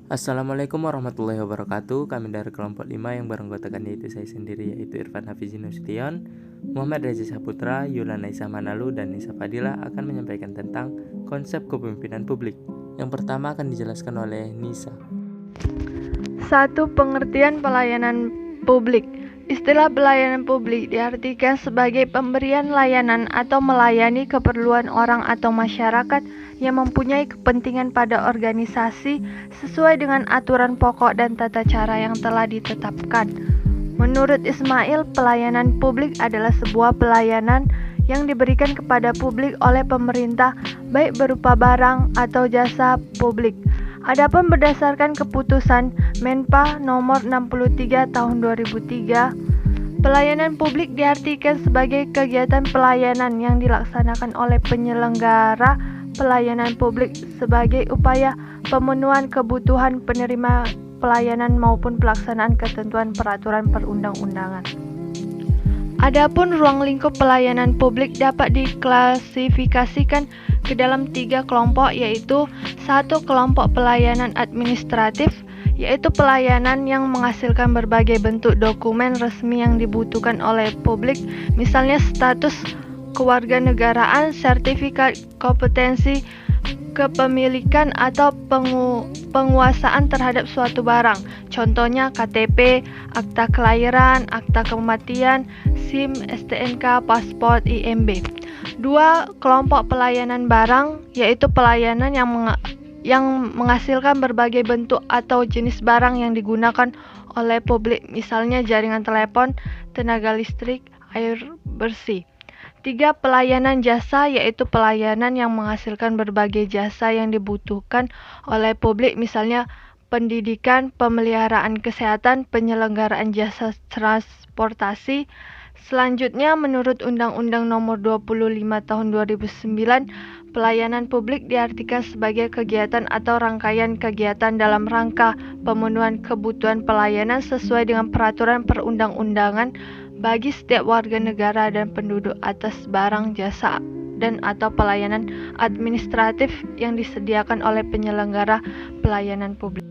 Assalamualaikum warahmatullahi wabarakatuh. Kami dari kelompok 5 yang beranggotakan yaitu saya sendiri, yaitu Irfan Hafizi Nasution, Muhammad Reza Saputra, Yulana Isa Manalu, dan Nisa Fadila akan menyampaikan tentang konsep kepemimpinan publik. Yang pertama akan dijelaskan oleh Nisa. 1. Pengertian pelayanan publik. Istilah pelayanan publik diartikan sebagai pemberian layanan atau melayani keperluan orang atau masyarakat yang mempunyai kepentingan pada organisasi sesuai dengan aturan pokok dan tata cara yang telah ditetapkan. Menurut Ismail, pelayanan publik adalah sebuah pelayanan yang diberikan kepada publik oleh pemerintah, baik berupa barang atau jasa publik. Adapun berdasarkan keputusan Menpa nomor 63 tahun 2003, pelayanan publik diartikan sebagai kegiatan pelayanan yang dilaksanakan oleh penyelenggara pelayanan publik sebagai upaya pemenuhan kebutuhan penerima pelayanan maupun pelaksanaan ketentuan peraturan perundang-undangan. Adapun ruang lingkup pelayanan publik dapat diklasifikasikan ke dalam 3 kelompok, yaitu 1. Kelompok pelayanan administratif, yaitu pelayanan yang menghasilkan berbagai bentuk dokumen resmi yang dibutuhkan oleh publik, misalnya status kewarganegaraan, sertifikat kompetensi, kepemilikan atau penguasaan terhadap suatu barang. Contohnya KTP, akta kelahiran, akta kematian, SIM, STNK, paspor, IMB. 2. Kelompok pelayanan barang, yaitu pelayanan yang menghasilkan berbagai bentuk atau jenis barang yang digunakan oleh publik, misalnya jaringan telepon, tenaga listrik, air bersih. 3. Pelayanan jasa, yaitu pelayanan yang menghasilkan berbagai jasa yang dibutuhkan oleh publik, misalnya pendidikan, pemeliharaan kesehatan, penyelenggaraan jasa transportasi. Selanjutnya, menurut Undang-Undang Nomor 25 Tahun 2009, pelayanan publik diartikan sebagai kegiatan atau rangkaian kegiatan dalam rangka pemenuhan kebutuhan pelayanan sesuai dengan peraturan perundang-undangan bagi setiap warga negara dan penduduk atas barang, jasa, dan atau pelayanan administratif yang disediakan oleh penyelenggara pelayanan publik.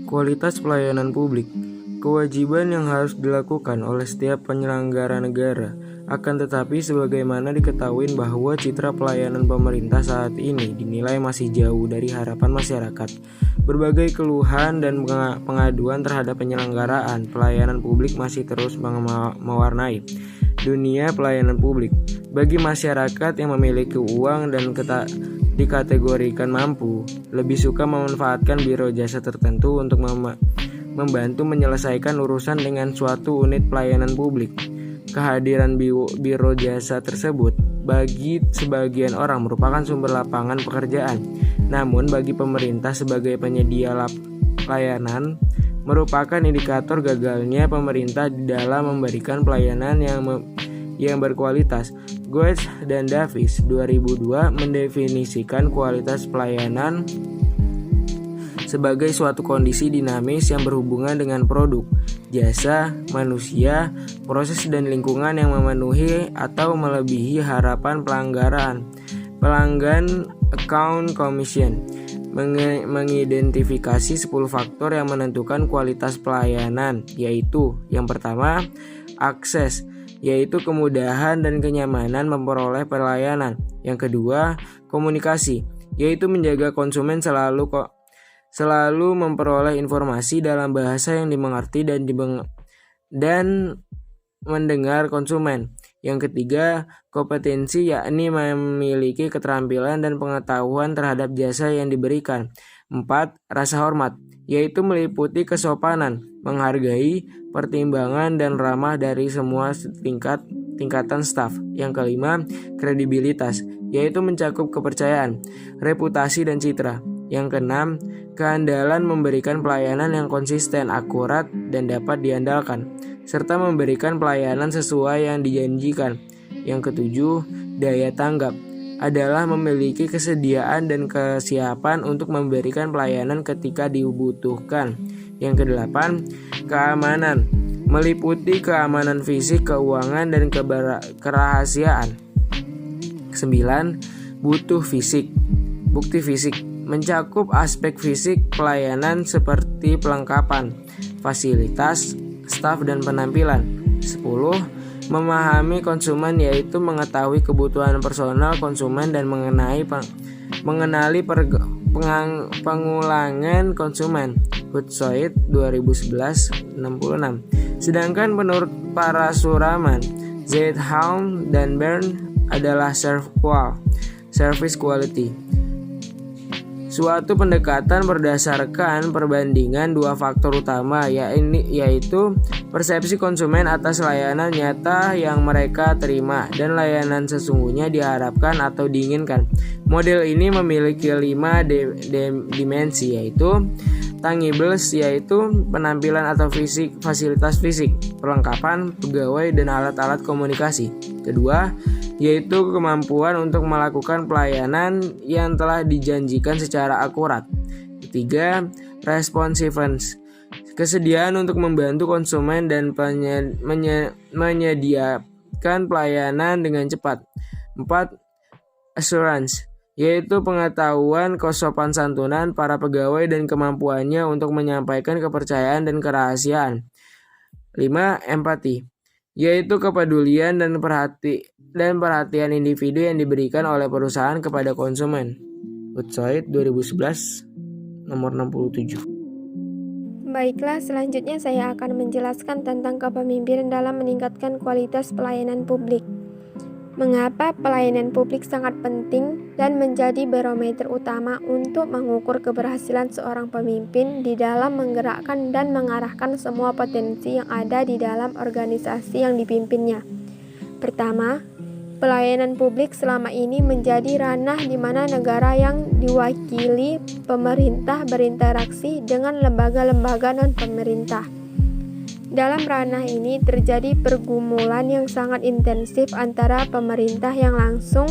Kualitas pelayanan publik. Kewajiban yang harus dilakukan oleh setiap penyelenggara negara. Akan tetapi sebagaimana diketahui bahwa citra pelayanan pemerintah saat ini dinilai masih jauh dari harapan masyarakat. Berbagai keluhan dan pengaduan terhadap penyelenggaraan pelayanan publik masih terus mewarnai dunia pelayanan publik. Bagi masyarakat yang memiliki uang dan dikategorikan mampu, lebih suka memanfaatkan biro jasa tertentu untuk membantu menyelesaikan urusan dengan suatu unit pelayanan publik. Kehadiran biro jasa tersebut bagi sebagian orang merupakan sumber lapangan pekerjaan. Namun bagi pemerintah sebagai penyedia pelayanan merupakan indikator gagalnya pemerintah di dalam memberikan pelayanan yang berkualitas. Goetz dan Davis 2002 mendefinisikan kualitas pelayanan sebagai suatu kondisi dinamis yang berhubungan dengan produk, jasa, manusia, proses dan lingkungan yang memenuhi atau melebihi harapan pelanggan. Account Commission mengidentifikasi 10 faktor yang menentukan kualitas pelayanan, yaitu yang pertama, akses, yaitu kemudahan dan kenyamanan memperoleh pelayanan. Yang kedua, komunikasi, yaitu menjaga konsumen selalu memperoleh informasi dalam bahasa yang dimengerti dan mendengar konsumen. Yang ketiga, kompetensi, yakni memiliki keterampilan dan pengetahuan terhadap jasa yang diberikan. 4. Rasa hormat, yaitu meliputi kesopanan, menghargai, pertimbangan, dan ramah dari semua tingkatan staf. Yang kelima, kredibilitas, yaitu mencakup kepercayaan, reputasi, dan citra. Yang keenam, keandalan memberikan pelayanan yang konsisten, akurat, dan dapat diandalkan, serta memberikan pelayanan sesuai yang dijanjikan. Yang ketujuh, daya tanggap, adalah memiliki kesediaan dan kesiapan untuk memberikan pelayanan ketika dibutuhkan. Yang kedelapan, keamanan, meliputi keamanan fisik, keuangan, dan kerahasiaan. 9. Bukti fisik, mencakup aspek fisik pelayanan seperti pelengkapan, fasilitas, staf dan penampilan. 10. Memahami konsumen, yaitu mengetahui kebutuhan personal konsumen dan mengenali pengulangan konsumen. Hootsuite 2011-66. Sedangkan menurut para suraman, Zeithaml dan Bern adalah service quality. Suatu pendekatan berdasarkan perbandingan dua faktor utama, yaitu persepsi konsumen atas layanan nyata yang mereka terima dan layanan sesungguhnya diharapkan atau diinginkan. Model ini memiliki 5 dimensi, yaitu tangibles, yaitu penampilan atau fasilitas fisik, perlengkapan, pegawai, dan alat-alat komunikasi. Kedua, yaitu kemampuan untuk melakukan pelayanan yang telah dijanjikan secara akurat. Ketiga, responsiveness, kesediaan untuk membantu konsumen dan menyediakan pelayanan dengan cepat. 4. Assurance, yaitu pengetahuan kesopan santunan para pegawai dan kemampuannya untuk menyampaikan kepercayaan dan kerahasiaan. 5. Empati, yaitu kepedulian dan perhatian individu yang diberikan oleh perusahaan kepada konsumen. Hootsuite 2011 nomor 67. Baiklah, selanjutnya saya akan menjelaskan tentang kepemimpinan dalam meningkatkan kualitas pelayanan publik. Mengapa pelayanan publik sangat penting dan menjadi barometer utama untuk mengukur keberhasilan seorang pemimpin di dalam menggerakkan dan mengarahkan semua potensi yang ada di dalam organisasi yang dipimpinnya. Pertama, pelayanan publik selama ini menjadi ranah di mana negara yang diwakili pemerintah berinteraksi dengan lembaga-lembaga non-pemerintah. Dalam ranah ini terjadi pergumulan yang sangat intensif antara pemerintah yang langsung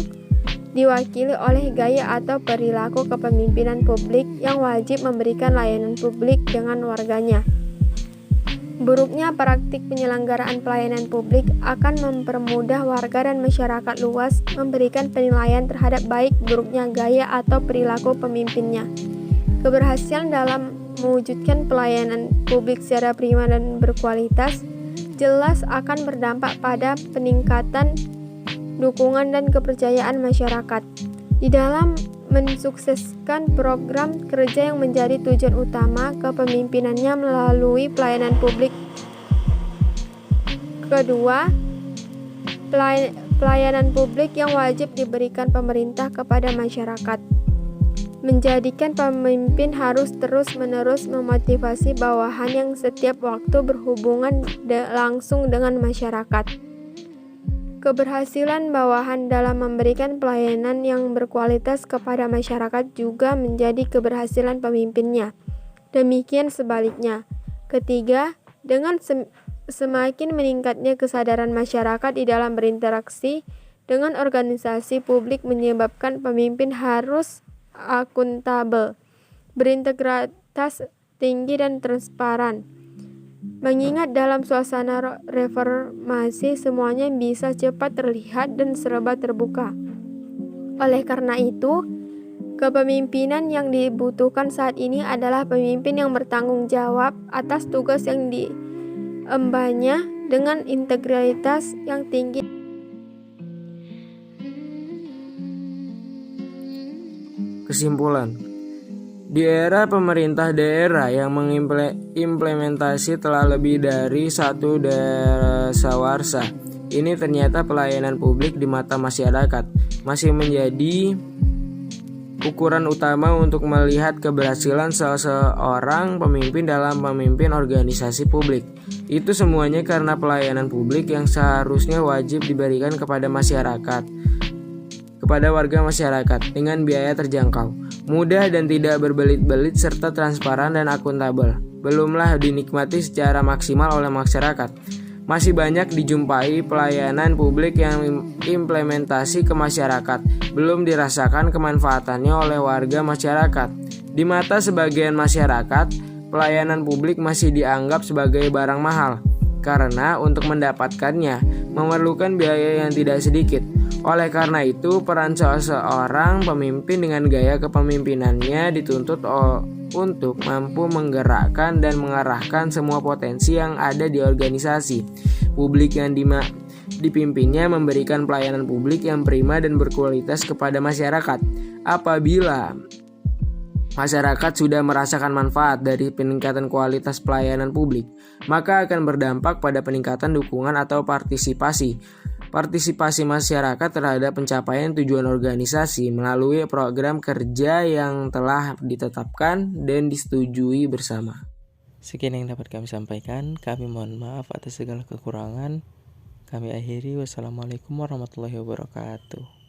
diwakili oleh gaya atau perilaku kepemimpinan publik yang wajib memberikan layanan publik dengan warganya. Buruknya praktik penyelenggaraan pelayanan publik akan mempermudah warga dan masyarakat luas memberikan penilaian terhadap baik buruknya gaya atau perilaku pemimpinnya. Keberhasilan dalam mewujudkan pelayanan publik secara prima dan berkualitas jelas akan berdampak pada peningkatan dukungan dan kepercayaan masyarakat di dalam mensukseskan program kerja yang menjadi tujuan utama kepemimpinannya melalui pelayanan publik. Kedua, pelayanan publik yang wajib diberikan pemerintah kepada masyarakat. Menjadikan pemimpin harus terus-menerus memotivasi bawahan yang setiap waktu berhubungan langsung dengan masyarakat. Keberhasilan bawahan dalam memberikan pelayanan yang berkualitas kepada masyarakat juga menjadi keberhasilan pemimpinnya. Demikian sebaliknya. Ketiga, dengan semakin meningkatnya kesadaran masyarakat di dalam berinteraksi dengan organisasi publik menyebabkan pemimpin harus akuntabel, berintegritas tinggi dan transparan. Mengingat dalam suasana reformasi semuanya bisa cepat terlihat dan serba terbuka. Oleh karena itu, kepemimpinan yang dibutuhkan saat ini adalah pemimpin yang bertanggung jawab atas tugas yang diembannya dengan integritas yang tinggi. Kesimpulan, di era pemerintah daerah yang mengimplementasi telah lebih dari satu dasawarsa, ini ternyata pelayanan publik di mata masyarakat masih menjadi ukuran utama untuk melihat keberhasilan seseorang pemimpin dalam memimpin organisasi publik. Itu semuanya karena pelayanan publik yang seharusnya wajib diberikan kepada masyarakat, kepada warga masyarakat dengan biaya terjangkau, mudah dan tidak berbelit-belit serta transparan dan akuntabel. Belumlah dinikmati secara maksimal oleh masyarakat. Masih banyak dijumpai pelayanan publik yang implementasi ke masyarakat, belum dirasakan kemanfaatannya oleh warga masyarakat. Di mata sebagian masyarakat, pelayanan publik masih dianggap sebagai barang mahal, karena untuk mendapatkannya memerlukan biaya yang tidak sedikit. Oleh karena itu, peran seorang pemimpin dengan gaya kepemimpinannya dituntut untuk mampu menggerakkan dan mengarahkan semua potensi yang ada di organisasi publik yang dipimpinnya, memberikan pelayanan publik yang prima dan berkualitas kepada masyarakat. Apabila masyarakat sudah merasakan manfaat dari peningkatan kualitas pelayanan publik, maka akan berdampak pada peningkatan dukungan atau partisipasi masyarakat terhadap pencapaian tujuan organisasi melalui program kerja yang telah ditetapkan dan disetujui bersama. Sekian yang dapat kami sampaikan. Kami mohon maaf atas segala kekurangan. Kami akhiri. Wassalamualaikum warahmatullahi wabarakatuh.